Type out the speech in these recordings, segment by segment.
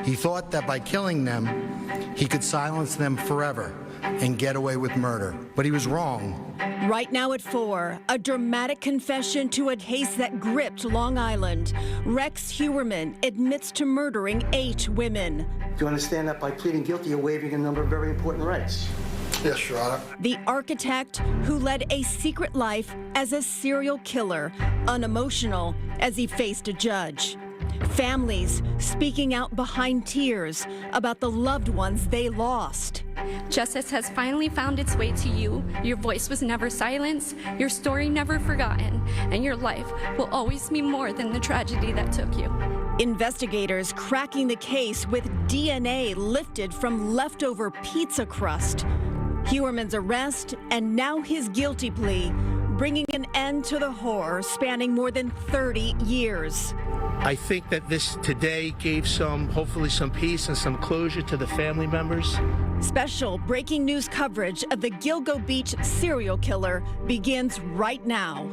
He thought that by killing them, he could silence them forever and get away with murder. But he was wrong. Right now at 4, a dramatic confession to a case that gripped Long Island. Rex Heuermann admits to murdering 8 women. Do you understand that by pleading guilty, you're waiving a number of very important rights? Yes, Your Honor. The architect who led a secret life as a serial killer, unemotional as he faced a judge. Families speaking out behind tears about the loved ones they lost. Justice has finally found its way to you. Your voice was never silenced, your story never forgotten, and your life will always be more than the tragedy that took you. Investigators cracking the case with DNA lifted from leftover pizza crust. Heuermann's arrest and now his guilty plea, bringing an end to the horror spanning more than 30 years. I think that this today gave hopefully some peace and some closure to the family members. Special breaking news coverage of the Gilgo Beach serial killer begins right now.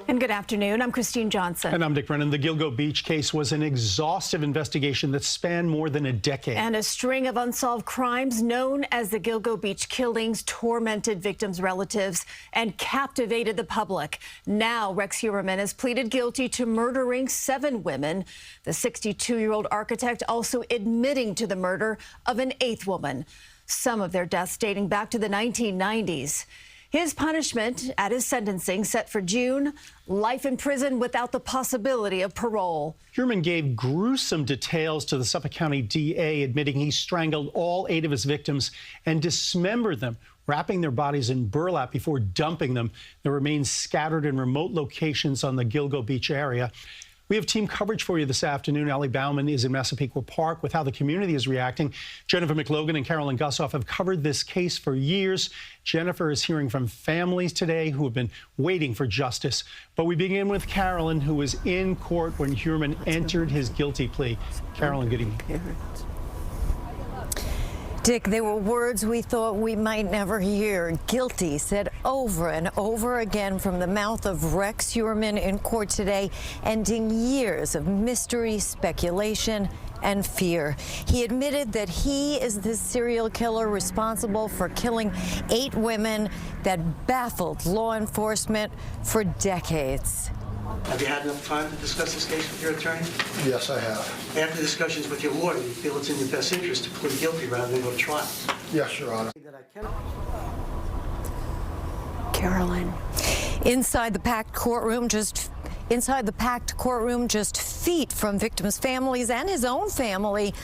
And good afternoon. I'm Christine Johnson. And I'm Dick Brennan. The Gilgo Beach case was an exhaustive investigation that spanned more than a decade. And a string of unsolved crimes known as the Gilgo Beach killings tormented victims' relatives and captivated the public. Now, Rex Heuermann has pleaded guilty to murdering 7 women. The 62-year-old architect also admitting to the murder of an 8th woman. Some of their deaths dating back to the 1990s. His punishment at his sentencing set for June, life in prison without the possibility of parole. Heuermann gave gruesome details to the Suffolk County DA, admitting he strangled all 8 of his victims and dismembered them, wrapping their bodies in burlap before dumping them. Their remains scattered in remote locations on the Gilgo Beach area. We have team coverage for you this afternoon. Ali Bauman is in Massapequa Park with how the community is reacting. Jennifer McLogan and Carolyn Gussoff have covered this case for years. Jennifer is hearing from families today who have been waiting for justice. But we begin with Carolyn, who was in court when Heuermann entered his guilty plea. Carolyn, good evening. Dick, they were words we thought we might never hear. Guilty, said over and over again from the mouth of Rex Heuermann in court today, ending years of mystery, speculation, and fear. He admitted that he is the serial killer responsible for killing 8 women that baffled law enforcement for decades. Have you had enough time to discuss this case with your attorney? Yes, I have. After discussions with your lawyer, you feel it's in your best interest to plead guilty rather than go to trial? Yes, Your Honor. Carolyn. Inside the packed courtroom, just feet from victims' families and his own family,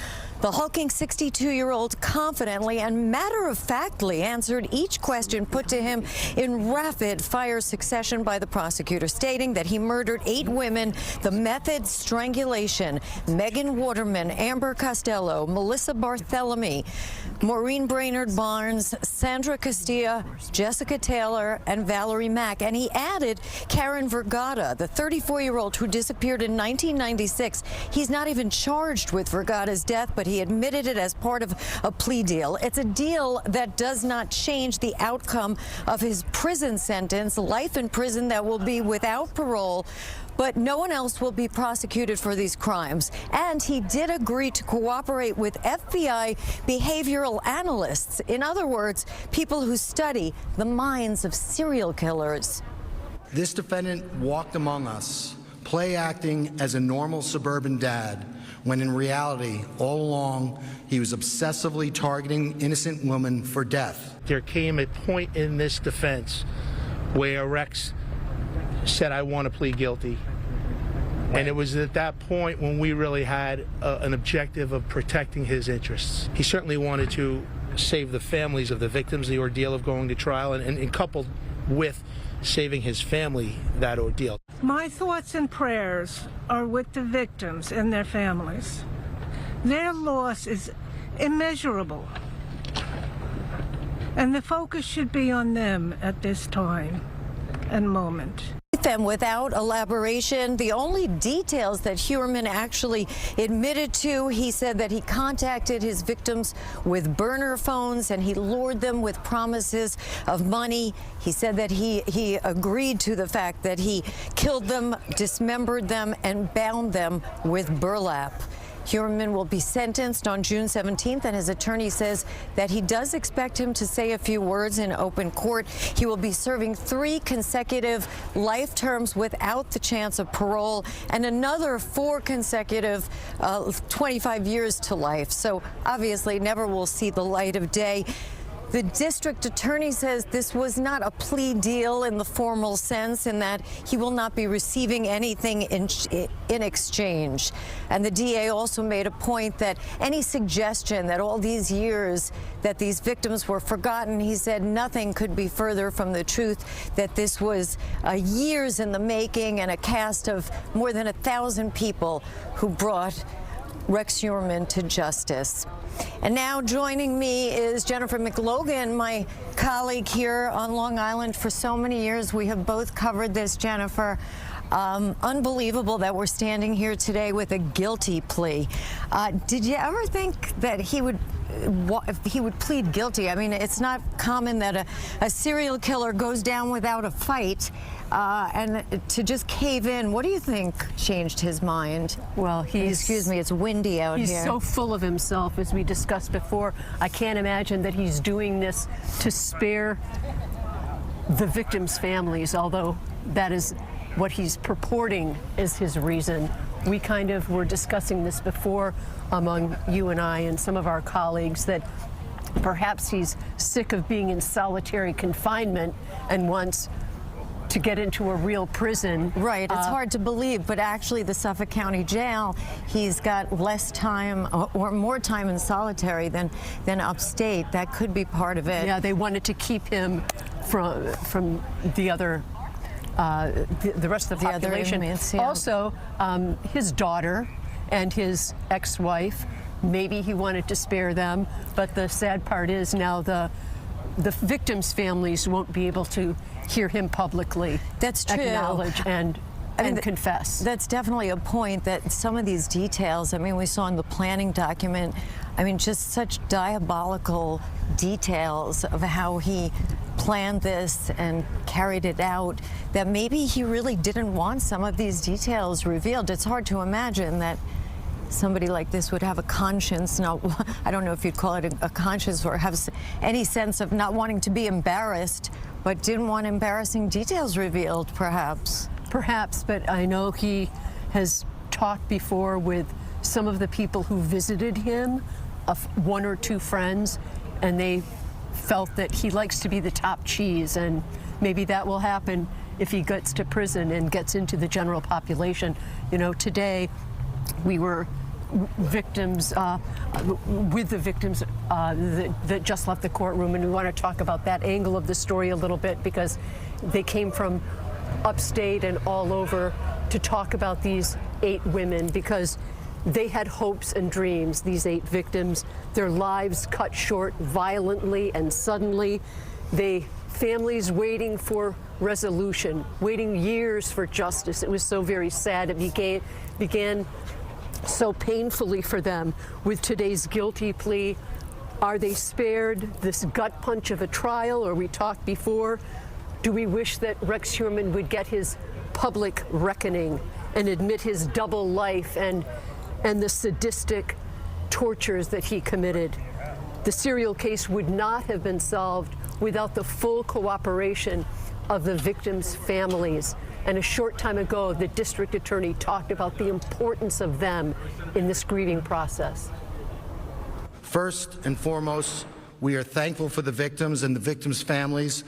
the hulking 62-year-old confidently and matter-of-factly answered each question put to him in rapid-fire succession by the prosecutor, stating that he murdered 8 women, the method strangulation, Megan Waterman, Amber Costello, Melissa Barthelemy, Maureen Brainerd Barnes, Sandra Castilla, Jessica Taylor, and Valerie Mack. And he added Karen Vergata, the 34-year-old who disappeared in 1996. He's not even charged with Vergata's death, but he admitted it as part of a plea deal. It's a deal that does not change the outcome of his prison sentence, life in prison that will be without parole. But no one else will be prosecuted for these crimes. And he did agree to cooperate with FBI behavioral analysts. In other words, people who study the minds of serial killers. This defendant walked among us, play acting as a normal suburban dad, when in reality, all along, he was obsessively targeting innocent women for death. There came a point in this defense where Rex said, I want to plead guilty. And it was at that point when we really had an objective of protecting his interests. He certainly wanted to save the families of the victims, the ordeal of going to trial, and coupled with saving his family that ordeal. My thoughts and prayers are with the victims and their families. Their loss is immeasurable, and the focus should be on them at this time and moment. And without elaboration, the only details that Heuermann actually admitted to, he said that he contacted his victims with burner phones and he lured them with promises of money. He said that he agreed to the fact that he killed them, dismembered them, and bound them with burlap. Heuermann will be sentenced on June 17th, and his attorney says that he does expect him to say a few words in open court. He will be serving 3 consecutive life terms without the chance of parole and another 4 consecutive 25 years to life. So obviously never will see the light of day. The district attorney says this was not a plea deal in the formal sense, in that he will not be receiving anything in exchange. And the DA also made a point that any suggestion that all these years that these victims were forgotten, he said nothing could be further from the truth, that this was years in the making and a cast of more than 1,000 people who brought Rex Heuermann to justice. And now joining me is Jennifer McLogan, my colleague here on Long Island for so many years. We have both covered this, Jennifer. Unbelievable that we're standing here today with a guilty plea. Did you ever think that he would plead guilty? I mean, it's not common that a serial killer goes down without a fight. And to just cave in, what do you think changed his mind? Well, excuse me, it's windy out here. He's so full of himself, as we discussed before. I can't imagine that he's doing this to spare the victims' families, although that is what he's purporting is his reason. We kind of were discussing this before among you and I and some of our colleagues, that perhaps he's sick of being in solitary confinement and wants to get into a real prison. Right, it's hard to believe, but actually the Suffolk County Jail, he's got less time or more time in solitary than upstate. That could be part of it. Yeah, they wanted to keep him from the other the rest of the population. Inmates, yeah. Also, his daughter and his ex-wife, maybe he wanted to spare them, but the sad part is now the victims' families won't be able to hear him publicly. That's true. Acknowledge and confess. That's definitely a point, that some of these details, I mean, we saw in the planning document, I mean, just such diabolical details of how he planned this and carried it out, that maybe he really didn't want some of these details revealed. It's hard to imagine that somebody like this would have a conscience. Now, I don't know if you'd call it a conscience, or have any sense of not wanting to be embarrassed, but didn't want embarrassing details revealed, perhaps. Perhaps, but I know he has talked before with some of the people who visited him, of 1 or 2 friends, and they felt that he likes to be the top cheese, and maybe that will happen if he gets to prison and gets into the general population. You know, today we were victims, with the victims that just left the courtroom, and we want to talk about that angle of the story a little bit, because they came from upstate and all over to talk about these 8 women, because they had hopes and dreams, these 8 victims, their lives cut short violently and suddenly. Families waiting for resolution, waiting years for justice. It was so very sad. It began so painfully for them with today's guilty plea. Are they spared this gut punch of a trial, or we talked before? Do we wish that Rex Heuermann would get his public reckoning and admit his double life and the sadistic tortures that he committed? The serial case would not have been solved without the full cooperation of the victims' families. And a short time ago, the district attorney talked about the importance of them in this grieving process. First and foremost, we are thankful for the victims and the victims' families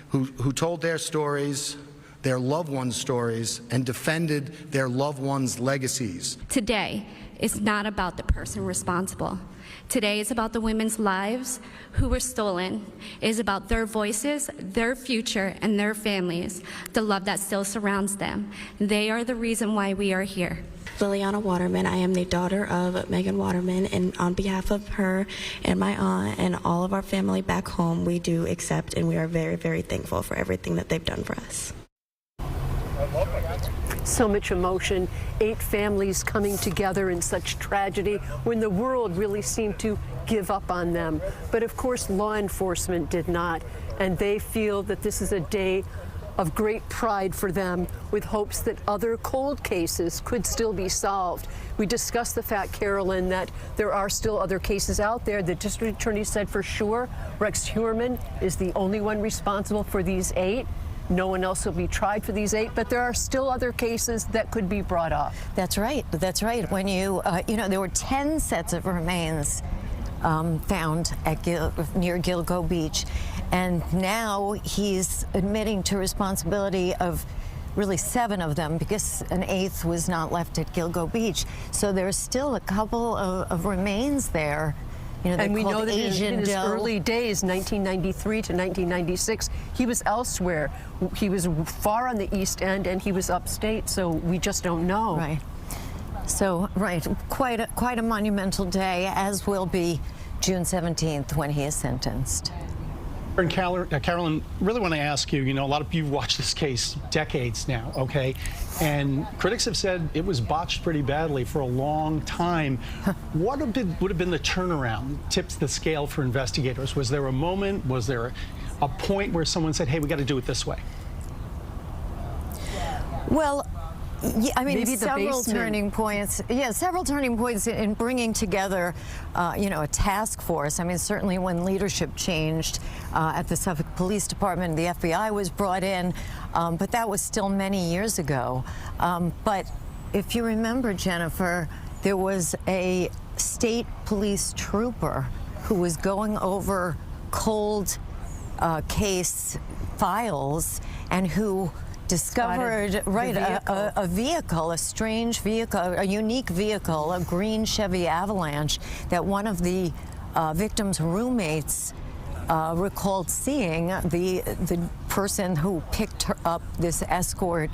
who told their stories, their loved ones' stories, and defended their loved ones' legacies. Today is not about the person responsible. Today is about the women's lives who were stolen. It is about their voices, their future, and their families, the love that still surrounds them. They are the reason why we are here. Liliana Waterman. I am the daughter of Megan Waterman, and on behalf of her and my aunt and all of our family back home, we do accept, and we are very, very thankful for everything that they've done for us. So much emotion, 8 families coming together in such tragedy when the world really seemed to give up on them. But of course, law enforcement did not, and they feel that this is a day of great pride for them, with hopes that other cold cases could still be solved. We discussed the fact, Carolyn, that there are still other cases out there. The district attorney said for sure Rex Heuermann is the only one responsible for these 8. No one else will be tried for these 8, but there are still other cases that could be brought up. That's right. That's right. When you know, there were 10 sets of remains found at near Gilgo Beach, and now he's admitting to responsibility of really 7 of them, because an 8th was not left at Gilgo Beach. So there's still a couple of remains there. You know, and we know that in his early days, 1993 to 1996, he was elsewhere. He was far on the East End, and he was upstate, so we just don't know. Right. So, right, quite a monumental day, as will be June 17th when he is sentenced. And Carolyn, really want to ask you, a lot of you have watched this case decades now, okay? And critics have said it was botched pretty badly for a long time. What would have been the turnaround, tipped the scale for investigators? Was there a moment, was there a point where someone said, hey, we got to do it this way? Well, yeah, I mean, maybe several turning points. Yeah, several turning points in bringing together, a task force. I mean, certainly when leadership changed at the Suffolk Police Department, the FBI was brought in, but that was still many years ago. But if you remember, Jennifer, there was a state police trooper who was going over cold case files and who discovered a vehicle, a strange vehicle, a unique vehicle, a green Chevy Avalanche that one of the victim's roommates recalled seeing. The person who picked her up, this escort,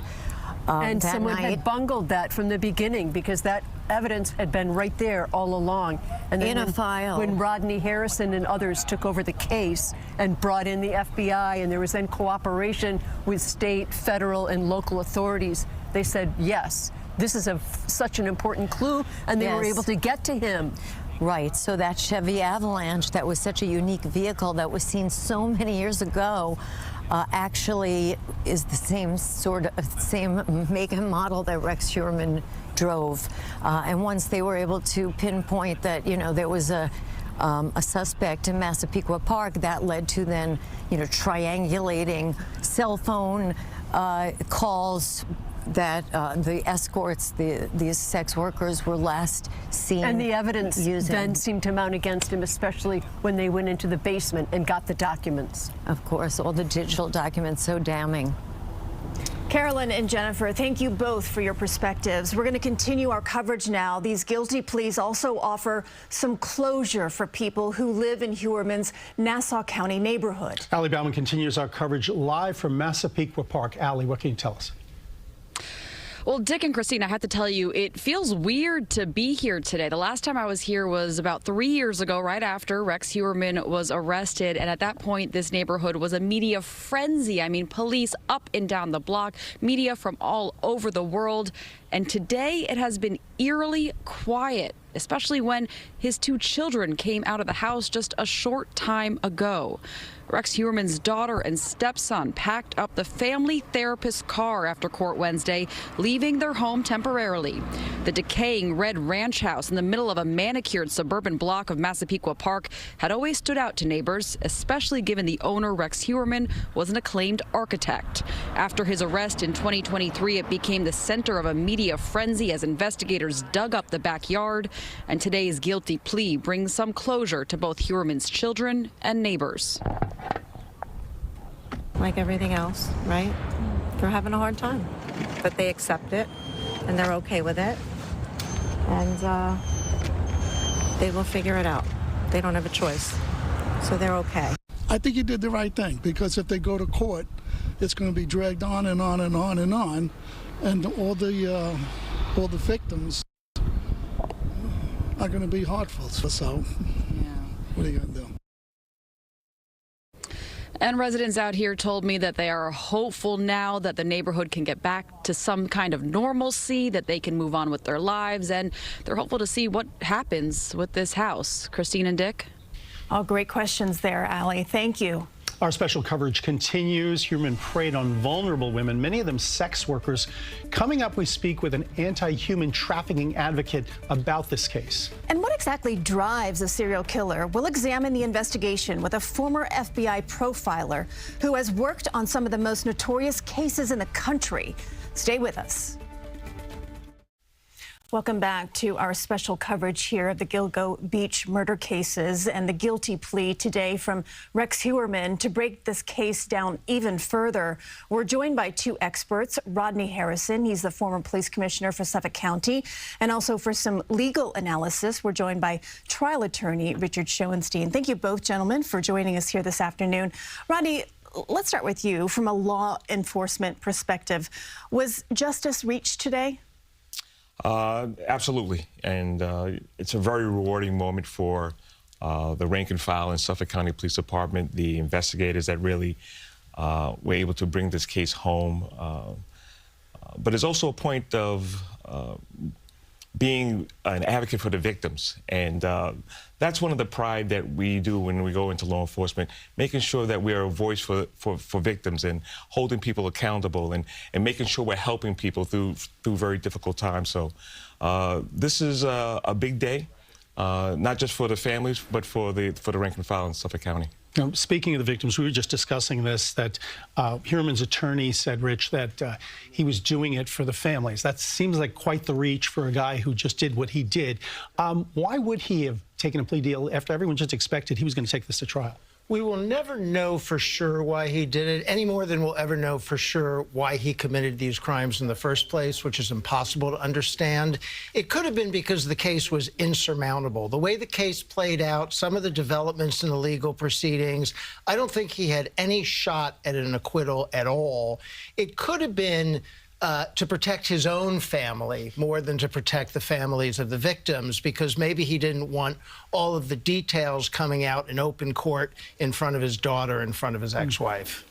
and that someone night, had bungled that from the beginning, because that evidence had been right there all along. And then in a file. When Rodney Harrison and others took over the case and brought in the FBI, and there was then cooperation with state, federal, and local authorities, they said, yes, this is such an important clue, and they were able to get to him. Right, so that Chevy Avalanche, that was such a unique vehicle that was seen so many years ago, actually is the same make and model that Rex Heuermann drove. And once they were able to pinpoint that, there was a suspect in Massapequa Park, that led to then, triangulating cell phone calls that the escorts, these sex workers, were last seen. And the evidence using. Then seemed to mount against him, especially when they went into the basement and got the documents. Of course, all the digital documents, so damning. Carolyn and Jennifer, thank you both for your perspectives. We're going to continue our coverage now. These guilty pleas also offer some closure for people who live in Heuermann's Nassau County neighborhood. Allie Bauman continues our coverage live from Massapequa Park. Allie, what can you tell us? Well, Dick and Christine, I have to tell you, it feels weird to be here today. The last time I was here was about 3 years ago, right after Rex Heuermann was arrested. And at that point, this neighborhood was a media frenzy. I mean, police up and down the block, media from all over the world. And today it has been eerily quiet, especially when his 2 children came out of the house just a short time ago. Rex Heuermann's daughter and stepson packed up the family therapist's car after court Wednesday, leaving their home temporarily. The decaying red ranch house in the middle of a manicured suburban block of Massapequa Park had always stood out to neighbors, especially given the owner, Rex Heuermann, was an acclaimed architect. After his arrest in 2023, it became the center of a media frenzy as investigators dug up the backyard. And today's guilty plea brings some closure to both Heuermann's children and neighbors. Like everything else, right? They're having a hard time, but they accept it and they're okay with it, and they will figure it out. They don't have a choice, so they're okay. I think he did the right thing, because if they go to court, it's going to be dragged on and on and on and on, and all the victims are going to be heartful. So, what are you going to do? And residents out here told me that they are hopeful now that the neighborhood can get back to some kind of normalcy, that they can move on with their lives, and they're hopeful to see what happens with this house. Christine and Dick? Oh, great questions there, Allie. Thank you. Our special coverage continues. Heuermann preyed on vulnerable women, many of them sex workers. Coming up, we speak with an anti-human trafficking advocate about this case. And what exactly drives a serial killer? We'll examine the investigation with a former FBI profiler who has worked on some of the most notorious cases in the country. Stay with us. Welcome back to our special coverage here of the Gilgo Beach murder cases and the guilty plea today from Rex Heuermann. To break this case down even further, we're joined by two experts, Rodney Harrison, he's the former police commissioner for Suffolk County, and also for some legal analysis, we're joined by trial attorney Richard Schoenstein. Thank you both, gentlemen, for joining us here this afternoon. Rodney, let's start with you from a law enforcement perspective. Was justice reached today? Absolutely, and it's a very rewarding moment for the rank and file in Suffolk County Police Department, the investigators that really were able to bring this case home. But it's also a point of being an advocate for the victims, and that's one of the pride that we do when we go into law enforcement, making sure that we are a voice for victims and holding people accountable and making sure we're helping people through very difficult times. So this is a big day, not just for the families, but for the rank and file in Suffolk County. Now, speaking of the victims, we were just discussing this, that Heuermann's attorney said, Rich, that he was doing it for the families. That seems like quite the reach for a guy who just did what he did. Why would he have taken a plea deal after everyone just expected he was going to take this to trial? We will never know for sure why he did it, any more than we'll ever know for sure why he committed these crimes in the first place, which is impossible to understand. It could have been because the case was insurmountable. The way the case played out, some of the developments in the legal proceedings, I don't think he had any shot at an acquittal at all. It could have been to protect his own family more than to protect the families of the victims, because maybe he didn't want all of the details coming out in open court in front of his daughter, in front of his ex-wife.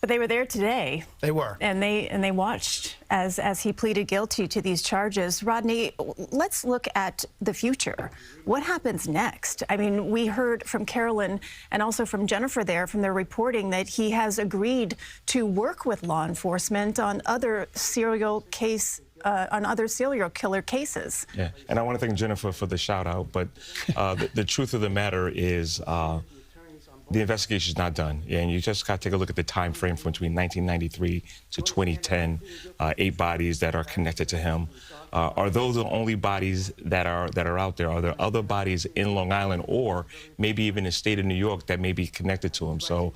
But they were there today. They were. And they watched as he pleaded guilty to these charges. Rodney, let's look at the future. What happens next? I mean, we heard from Carolyn and also from Jennifer there from their reporting that he has agreed to work with law enforcement on other serial killer cases. Yeah, and I want to thank Jennifer for the shout out, but the truth of the matter is the investigation is not done, and you just got to take a look at the time frame from between 1993 to 2010. 8 bodies that are connected to him. Are those the only bodies that are out there? Are there other bodies in Long Island, or maybe even the state of New York, that may be connected to him? So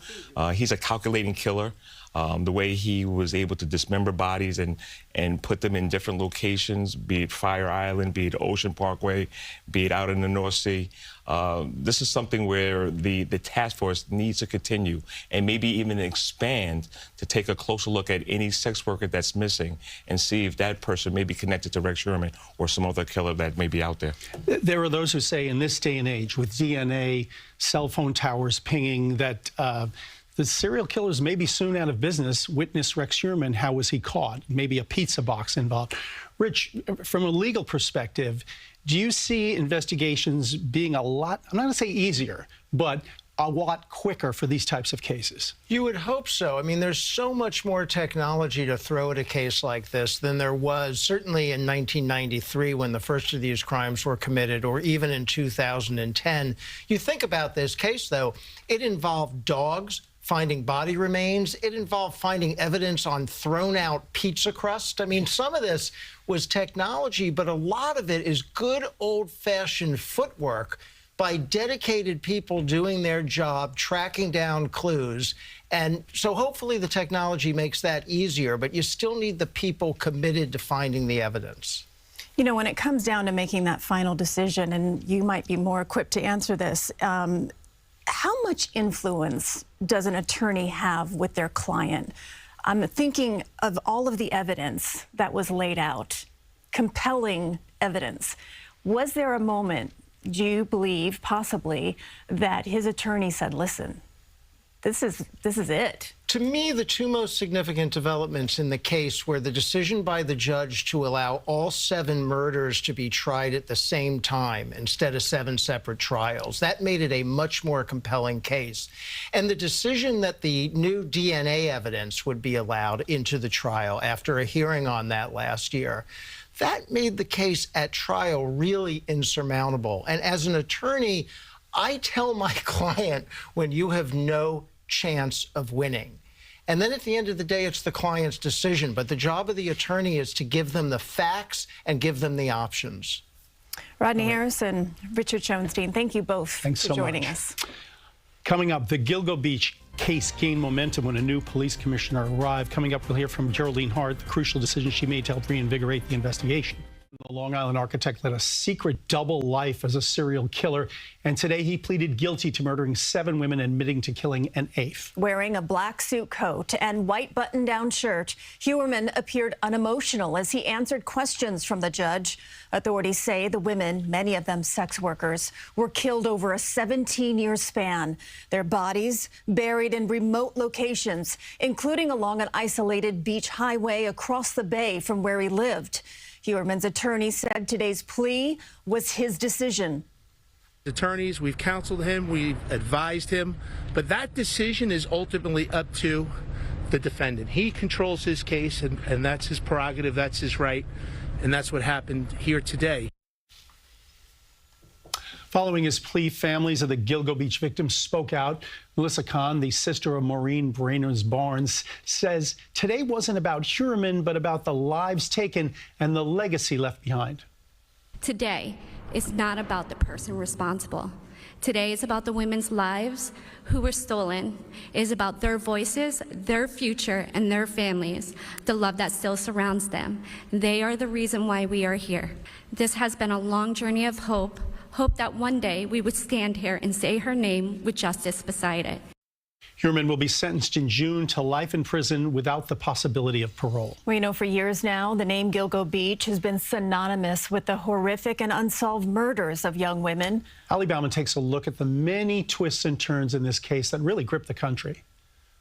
he's a calculating killer. The way he was able to dismember bodies and put them in different locations, be it Fire Island, be it Ocean Parkway, be it out in the North Sea. This is something where the task force needs to continue and maybe even expand to take a closer look at any sex worker that's missing and see if that person may be connected to Rex Heuermann or some other killer that may be out there. There are those who say in this day and age, with DNA, cell phone towers pinging, that the serial killers may be soon out of business. Witness Rex Heuermann, how was he caught? Maybe a pizza box involved. Rich, from a legal perspective, do you see investigations being a lot, I'm not going to say easier, but a lot quicker for these types of cases? You would hope so. I mean, there's so much more technology to throw at a case like this than there was certainly in 1993 when the first of these crimes were committed, or even in 2010. You think about this case, though, it involved dogs finding body remains. It involved finding evidence on thrown-out pizza crust. I mean, some of this was technology, but a lot of it is good old-fashioned footwork by dedicated people doing their job, tracking down clues. And so hopefully the technology makes that easier, but you still need the people committed to finding the evidence. You know, when it comes down to making that final decision, and you might be more equipped to answer this, how much influence does an attorney have with their client? I'm thinking of all of the evidence that was laid out, compelling evidence. Was there a moment, do you believe, possibly, that his attorney said, listen, This is it. To me, the two most significant developments in the case were the decision by the judge to allow all 7 murders to be tried at the same time instead of 7 separate trials. That made it a much more compelling case. And the decision that the new DNA evidence would be allowed into the trial after a hearing on that last year, that made the case at trial really insurmountable. And as an attorney, I tell my client when you have no chance of winning. And then at the end of the day, it's the client's decision. But the job of the attorney is to give them the facts and give them the options. Rodney Harrison, Richard Schoenstein, thank you both for joining us. Coming up, the Gilgo Beach case gained momentum when a new police commissioner arrived. Coming up, we'll hear from Geraldine Hart, the crucial decision she made to help reinvigorate the investigation. The Long Island architect led a secret double life as a serial killer, and today he pleaded guilty to murdering 7 women, admitting to killing an 8th. Wearing a black suit coat and white button-down shirt, Heuermann appeared unemotional as he answered questions from the judge. Authorities say the women, many of them sex workers, were killed over a 17-year span. Their bodies buried in remote locations, including along an isolated beach highway across the bay from where he lived. Heuermann's attorney said today's plea was his decision. Attorneys, we've counseled him, we've advised him, but that decision is ultimately up to the defendant. He controls his case, and that's his prerogative, that's his right, and that's what happened here today. Following his plea, families of the Gilgo Beach victims spoke out. Melissa Kahn, the sister of Maureen Brainerd Barnes, says today wasn't about Heuermann, but about the lives taken and the legacy left behind. Today is not about the person responsible. Today is about the women's lives who were stolen. It is about their voices, their future, and their families, the love that still surrounds them. They are the reason why we are here. This has been a long journey of hope that one day we would stand here and say her name with justice beside it. Heuermann will be sentenced in June to life in prison without the possibility of parole. We know for years now the name Gilgo Beach has been synonymous with the horrific and unsolved murders of young women. Ali Bauman takes a look at the many twists and turns in this case that really gripped the country.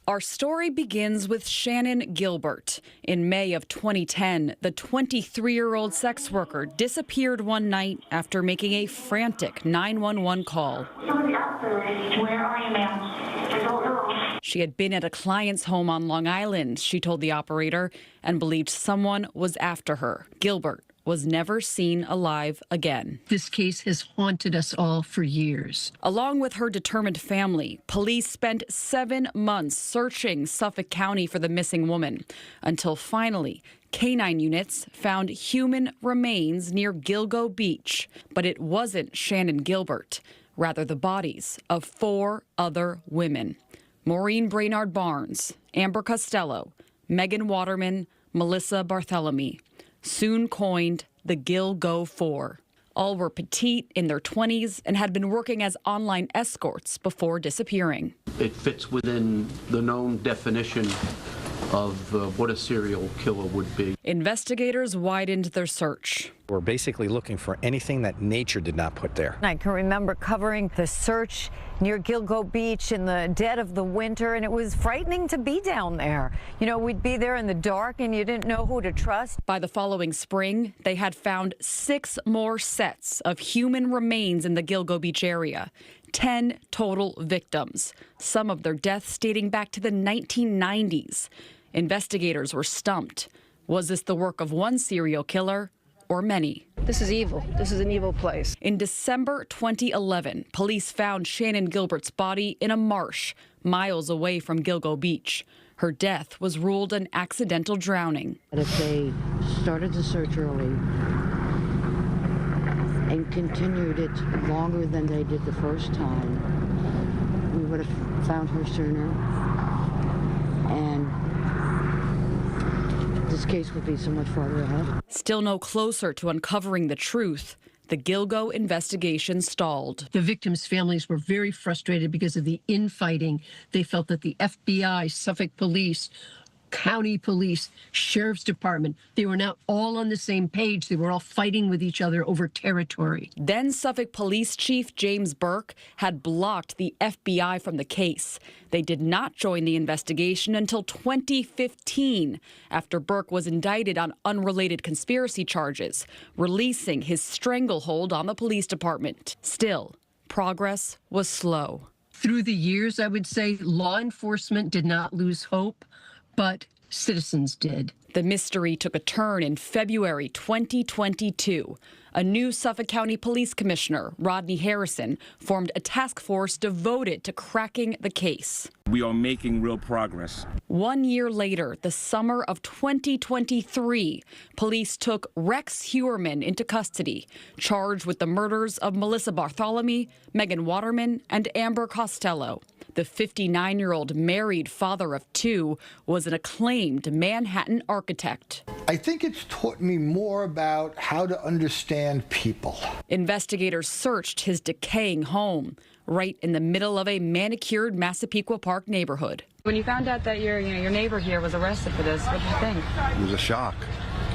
Our story begins with Shannon Gilbert. In May of 2010, the 23-year-old sex worker disappeared one night after making a frantic 911 call. Somebody out there. Where are you, ma'am? I don't know. She had been at a client's home on Long Island, she told the operator, and believed someone was after her. Gilbert was never seen alive again. This case has haunted us all for years. Along with her determined family, police spent 7 months searching Suffolk County for the missing woman, until finally, canine units found human remains near Gilgo Beach. But it wasn't Shannon Gilbert, rather the bodies of 4 other women. Maureen Brainerd Barnes, Amber Costello, Megan Waterman, Melissa Bartholomew, soon coined the Gilgo 4. All were petite, in their 20s, and had been working as online escorts before disappearing. It fits within the known definition of what a serial killer would be. Investigators widened their search. We're basically looking for anything that nature did not put there. I can remember covering the search near Gilgo Beach in the dead of the winter, and it was frightening to be down there. You know, we'd be there in the dark and you didn't know who to trust. By the following spring, they had found 6 more sets of human remains in the Gilgo Beach area. 10 total victims, some of their deaths dating back to the 1990s. Investigators were stumped. Was this the work of one serial killer or many? This is evil. This is an evil place. In December 2011, police found Shannon Gilbert's body in a marsh miles away from Gilgo Beach. Her death was ruled an accidental drowning. If they started the search early and continued it longer than they did the first time, we would have found her sooner. And this case would be so much farther ahead. Still no closer to uncovering the truth, the Gilgo investigation stalled. The victims' families were very frustrated because of the infighting. They felt that the FBI, Suffolk police, county police, sheriff's department. They were now all on the same page. They were all fighting with each other over territory. Then Suffolk Police Chief James Burke had blocked the FBI from the case. They did not join the investigation until 2015, after Burke was indicted on unrelated conspiracy charges, releasing his stranglehold on the police department. Still, progress was slow. Through the years, I would say law enforcement did not lose hope, but citizens did. The mystery took a turn in February 2022. A new Suffolk County Police Commissioner, Rodney Harrison, formed a task force devoted to cracking the case. We are making real progress. 1 year later, the summer of 2023, police took Rex Heuermann into custody, charged with the murders of Melissa Bartholomew, Megan Waterman, and Amber Costello. The 59-year-old married father of two was an acclaimed Manhattan architect. I think it's taught me more about how to understand people. Investigators searched his decaying home, right in the middle of a manicured Massapequa Park neighborhood. When you found out that your neighbor here was arrested for this, what did you think? It was a shock,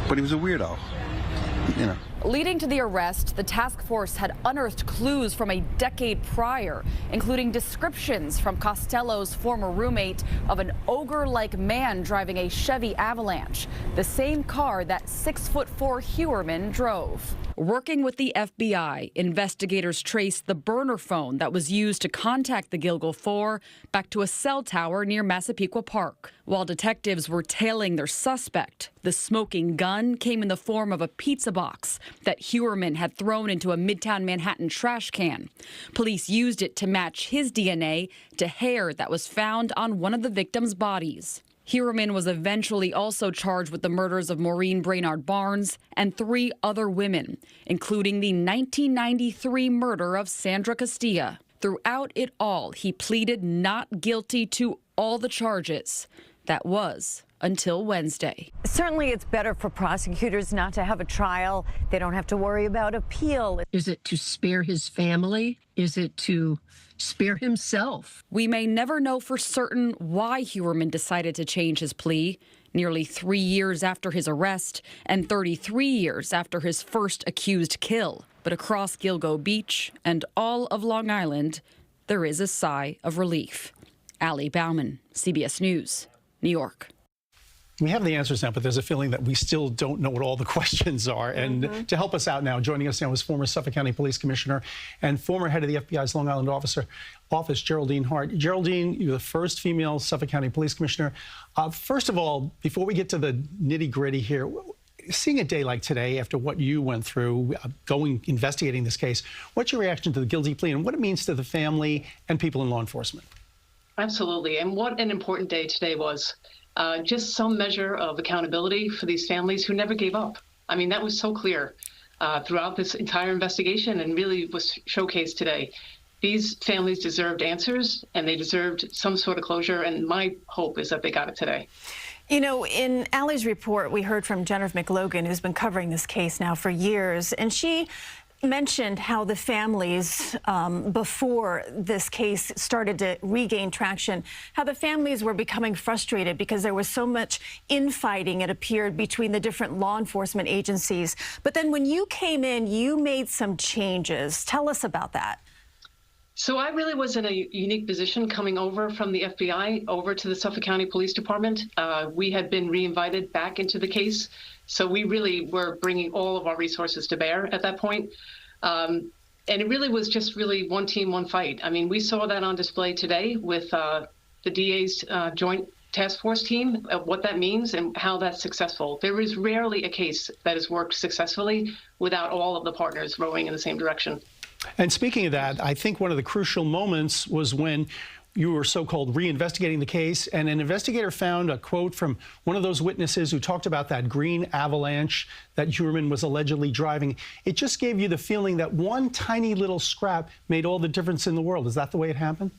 but he was a weirdo, you know. Leading to the arrest, the task force had unearthed clues from a decade prior, including descriptions from Costello's former roommate of an ogre-like man driving a Chevy Avalanche, the same car that 6'4" Heuermann drove. Working with the FBI, investigators traced the burner phone that was used to contact the Gilgo Four back to a cell tower near Massapequa Park. While detectives were tailing their suspect, the smoking gun came in the form of a pizza box that Heuermann had thrown into a Midtown Manhattan trash can. Police used it to match his DNA to hair that was found on one of the victims' bodies. Heuermann was eventually also charged with the murders of Maureen Brainard Barnes and 3 other women, including the 1993 murder of Sandra Castilla. Throughout it all, he pleaded not guilty to all the charges. That was until Wednesday. Certainly it's better for prosecutors not to have a trial. They don't have to worry about appeal. Is it to spare his family? Is it to spare himself? We may never know for certain why Heuermann decided to change his plea, nearly 3 years after his arrest and 33 years after his first accused kill. But across Gilgo Beach and all of Long Island, there is a sigh of relief. Allie Bauman, CBS News, New York. We have the answers now, but there's a feeling that we still don't know what all the questions are. And to help us out now, joining us now is former Suffolk County Police Commissioner and former head of the FBI's Long Island Office, Geraldine Hart. Geraldine, you're the first female Suffolk County Police Commissioner. First of all, before we get to the nitty-gritty here, seeing a day like today, after what you went through, investigating this case, what's your reaction to the guilty plea and what it means to the family and people in law enforcement? Absolutely. And what an important day today was. Just some measure of accountability for these families who never gave up. I mean, that was so clear throughout this entire investigation and really was showcased today. These families deserved answers and they deserved some sort of closure. And my hope is that they got it today. You know, in Allie's report, we heard from Jennifer McLogan, who's been covering this case now for years, and she mentioned how the families, before this case started to regain traction, how the families were becoming frustrated because there was so much infighting, it appeared, between the different law enforcement agencies. But then when you came in, you made some changes. Tell us about that. So I really was in a unique position coming over from the FBI over to the Suffolk County Police Department. We had been reinvited back into the case. So we really were bringing all of our resources to bear at that point. And it really was just really one team, one fight. I mean, we saw that on display today with the DA's joint task force team, what that means and how that's successful. There is rarely a case that has worked successfully without all of the partners rowing in the same direction. And speaking of that, I think one of the crucial moments was when you were so-called reinvestigating the case, and an investigator found a quote from one of those witnesses who talked about that green Avalanche that Heuermann was allegedly driving. It just gave you the feeling that one tiny little scrap made all the difference in the world. Is that the way it happened?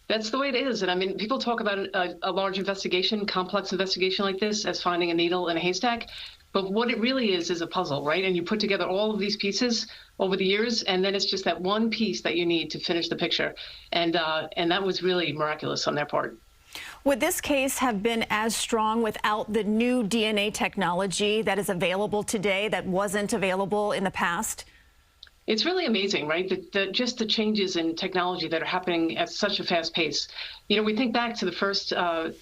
That's the way it is. And I mean, people talk about a large investigation, complex investigation like this as finding a needle in a haystack. But what it really is a puzzle, right? And you put together all of these pieces over the years, and then it's just that one piece that you need to finish the picture. And that was really miraculous on their part. Would this case have been as strong without the new DNA technology that is available today that wasn't available in the past? It's really amazing, right? Just the changes in technology that are happening at such a fast pace. You know, we think back to the first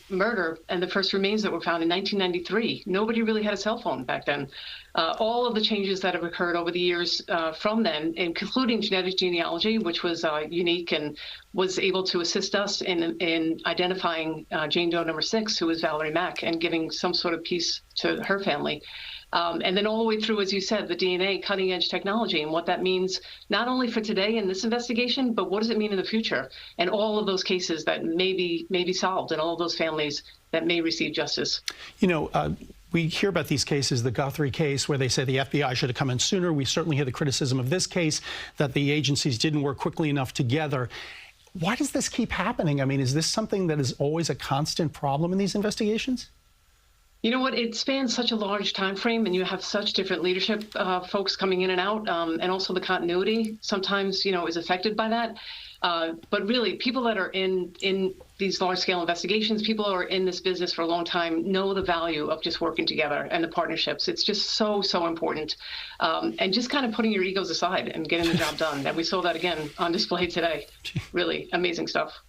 murder and the first remains that were found in 1993. Nobody really had a cell phone back then. All of the changes that have occurred over the years from then, including genetic genealogy, which was unique and was able to assist us in identifying Jane Doe number 6, who was Valerie Mack, and giving some sort of peace to her family. And then all the way through, as you said, the DNA cutting-edge technology and what that means not only for today in this investigation, but what does it mean in the future? And all of those cases that may be solved and all of those families that may receive justice. You know, we hear about these cases, the Guthrie case, where they say the FBI should have come in sooner. We certainly hear the criticism of this case, that the agencies didn't work quickly enough together. Why does this keep happening? I mean, is this something that is always a constant problem in these investigations? You know what? It spans such a large time frame, and you have such different leadership folks coming in and out, and also the continuity sometimes, you know, is affected by that. But really, people that are in these large-scale investigations, people who are in this business for a long time, know the value of just working together and the partnerships. It's just so important, and just kind of putting your egos aside and getting the job done. And we saw that again on display today. Really amazing stuff.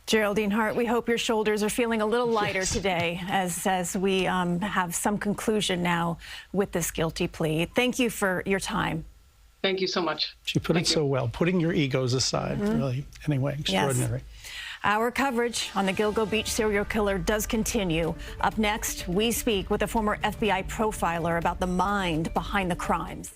Geraldine Hart, we hope your shoulders are feeling a little lighter today as we have some conclusion now with this guilty plea. Thank you for your time. Thank you so much. She put it so well, putting your egos aside, really. Anyway, extraordinary. Yes. Our coverage on the Gilgo Beach serial killer does continue. Up next, we speak with a former FBI profiler about the mind behind the crimes.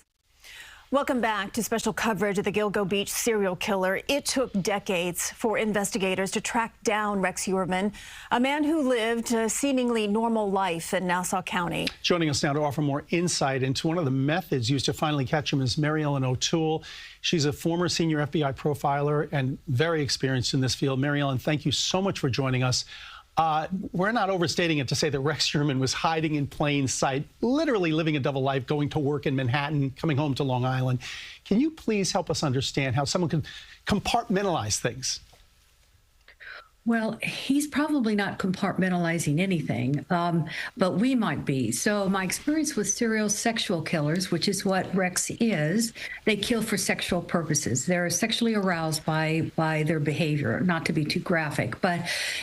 Welcome back to special coverage of the Gilgo Beach serial killer. It took decades for investigators to track down Rex Heuermann, a man who lived a seemingly normal life in Nassau County. Joining us now to offer more insight into one of the methods used to finally catch him is Mary Ellen O'Toole. She's a former senior FBI profiler and very experienced in this field. Mary Ellen, thank you so much for joining us. We're not overstating it to say that Rex Heuermann was hiding in plain sight, literally living a double life, going to work in Manhattan, coming home to Long Island. Can you please help us understand how someone can compartmentalize things? Well, he's probably not compartmentalizing anything, but we might be. So my experience with serial sexual killers, which is what Rex is, they kill for sexual purposes. They're sexually aroused by their behavior, not to be too graphic. But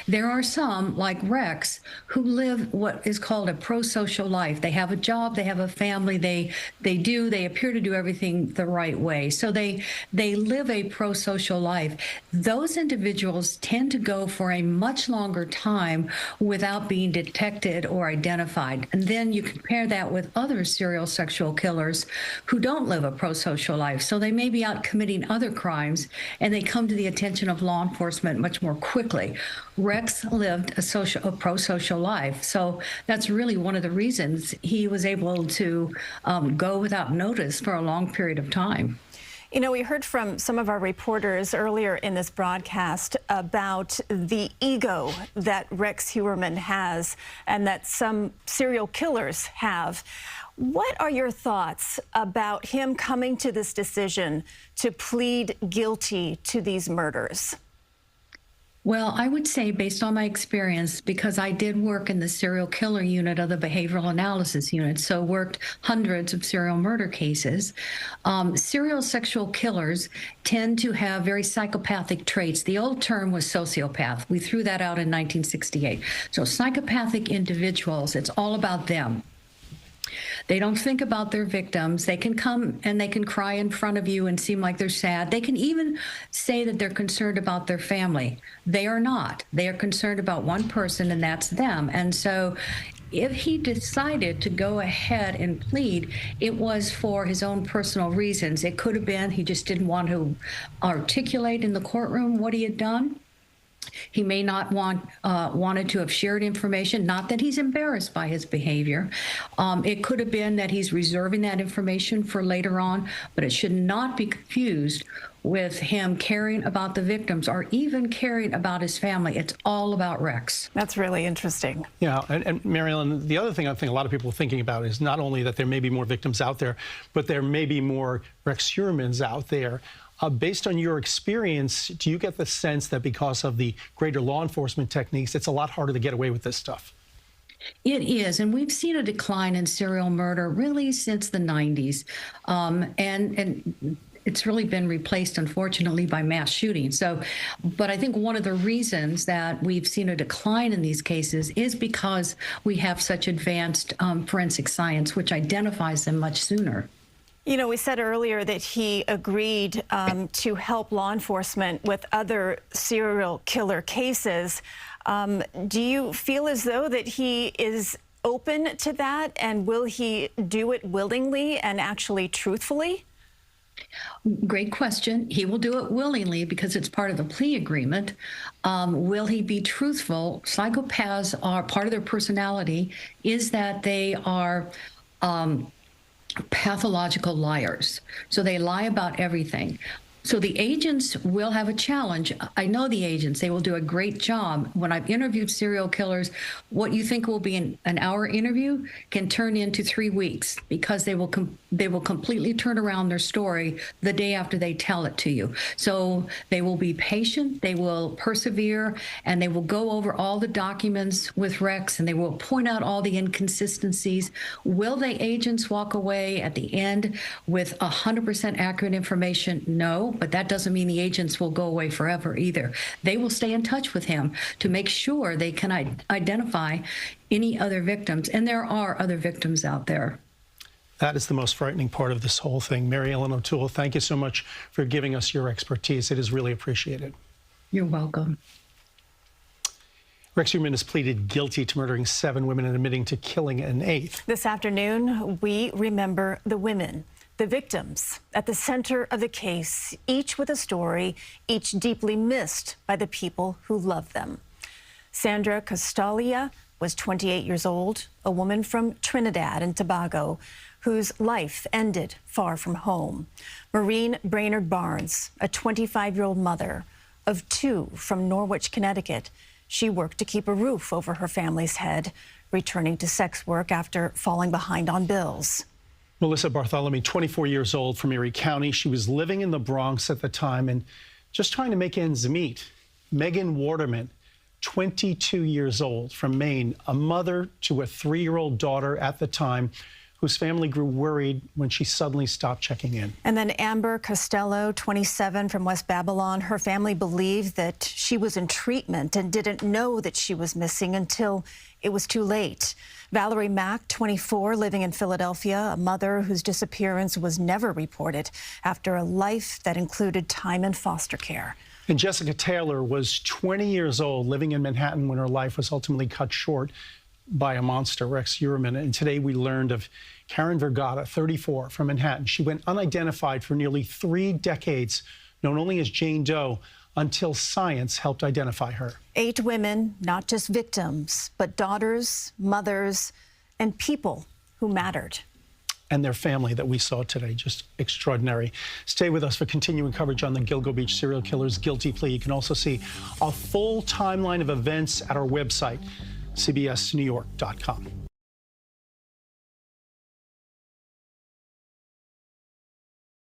there are some, like Rex, who live what is called a pro-social life. They have a job, they have a family, they appear to do everything the right way. So they live a pro-social life. Those individuals tend to go for a much longer time without being detected or identified. And then you compare that with other serial sexual killers who don't live a pro-social life. So they may be out committing other crimes and they come to the attention of law enforcement much more quickly. Rex lived a pro-social life. So that's really one of the reasons he was able to go without notice for a long period of time. You know, we heard from some of our reporters earlier in this broadcast about the ego that Rex Heuermann has and that some serial killers have. What are your thoughts about him coming to this decision to plead guilty to these murders? Well, I would say, based on my experience, because I did work in the serial killer unit of the behavioral analysis unit, so worked hundreds of serial murder cases, serial sexual killers tend to have very psychopathic traits. The old term was sociopath. We threw that out in 1968. So psychopathic individuals, it's all about them. They don't think about their victims. They can come and they can cry in front of you and seem like they're sad. They can even say that they're concerned about their family. They are not. They are concerned about one person, and that's them. And so if he decided to go ahead and plead, it was for his own personal reasons. It could have been he just didn't want to articulate in the courtroom what he had done. He may not wanted to have shared information, not that he's embarrassed by his behavior. It could have been that he's reserving that information for later on, but it should not be confused with him caring about the victims or even caring about his family. It's all about Rex. That's really interesting. Yeah, and Mary Ellen, the other thing I think a lot of people are thinking about is not only that there may be more victims out there, but there may be more Rex Heuermanns out there. Based on your experience, do you get the sense that because of the greater law enforcement techniques, it's a lot harder to get away with this stuff? It is, and we've seen a decline in serial murder really since the 90s, and it's really been replaced, unfortunately, by mass shootings. So, but I think one of the reasons that we've seen a decline in these cases is because we have such advanced forensic science, which identifies them much sooner. You know, we said earlier that he agreed to help law enforcement with other serial killer cases. Do you feel as though that he is open to that, and will he do it willingly and actually truthfully? Great question. He will do it willingly because it's part of the plea agreement. Will he be truthful? Psychopaths are part of their personality is that they are pathological liars. So they lie about everything. So the agents will have a challenge. I know the agents, they will do a great job. When I've interviewed serial killers, what you think will be an hour interview can turn into 3 weeks because they will completely turn around their story the day after they tell it to you. So they will be patient, they will persevere, and they will go over all the documents with Rex, and they will point out all the inconsistencies. Will the agents walk away at the end with 100% accurate information? No. But that doesn't mean the agents will go away forever either. They will stay in touch with him to make sure they can identify any other victims. And there are other victims out there. That is the most frightening part of this whole thing. Mary Ellen O'Toole, thank you so much for giving us your expertise. It is really appreciated. You're welcome. Rex Heuermann has pleaded guilty to murdering 7 women and admitting to killing an 8th. This afternoon, we remember the women, the victims at the center of the case, each with a story, each deeply missed by the people who love them. Sandra Castalia was 28 years old, a woman from Trinidad and Tobago, whose life ended far from home. Maureen Brainerd Barnes, a 25-year-old mother of 2 from Norwich, Connecticut. She worked to keep a roof over her family's head, returning to sex work after falling behind on bills. Melissa Bartholomew, 24 years old from Erie County. She was living in the Bronx at the time and just trying to make ends meet. Megan Waterman, 22 years old from Maine, a mother to a 3-year-old daughter at the time, whose family grew worried when she suddenly stopped checking in. And then Amber Costello, 27, from West Babylon. Her family believed that she was in treatment and didn't know that she was missing until it was too late. Valerie Mack, 24, living in Philadelphia, a mother whose disappearance was never reported after a life that included time in foster care. And Jessica Taylor was 20 years old, living in Manhattan when her life was ultimately cut short by a monster, Rex Heuermann. And today we learned of Karen Vergata, 34, from Manhattan. She went unidentified for nearly 3 decades, known only as Jane Doe, until science helped identify her. 8 women, not just victims, but daughters, mothers, and people who mattered. And their family that we saw today, just extraordinary. Stay with us for continuing coverage on the Gilgo Beach serial killer's guilty plea. You can also see a full timeline of events at our website, cbsnewyork.com.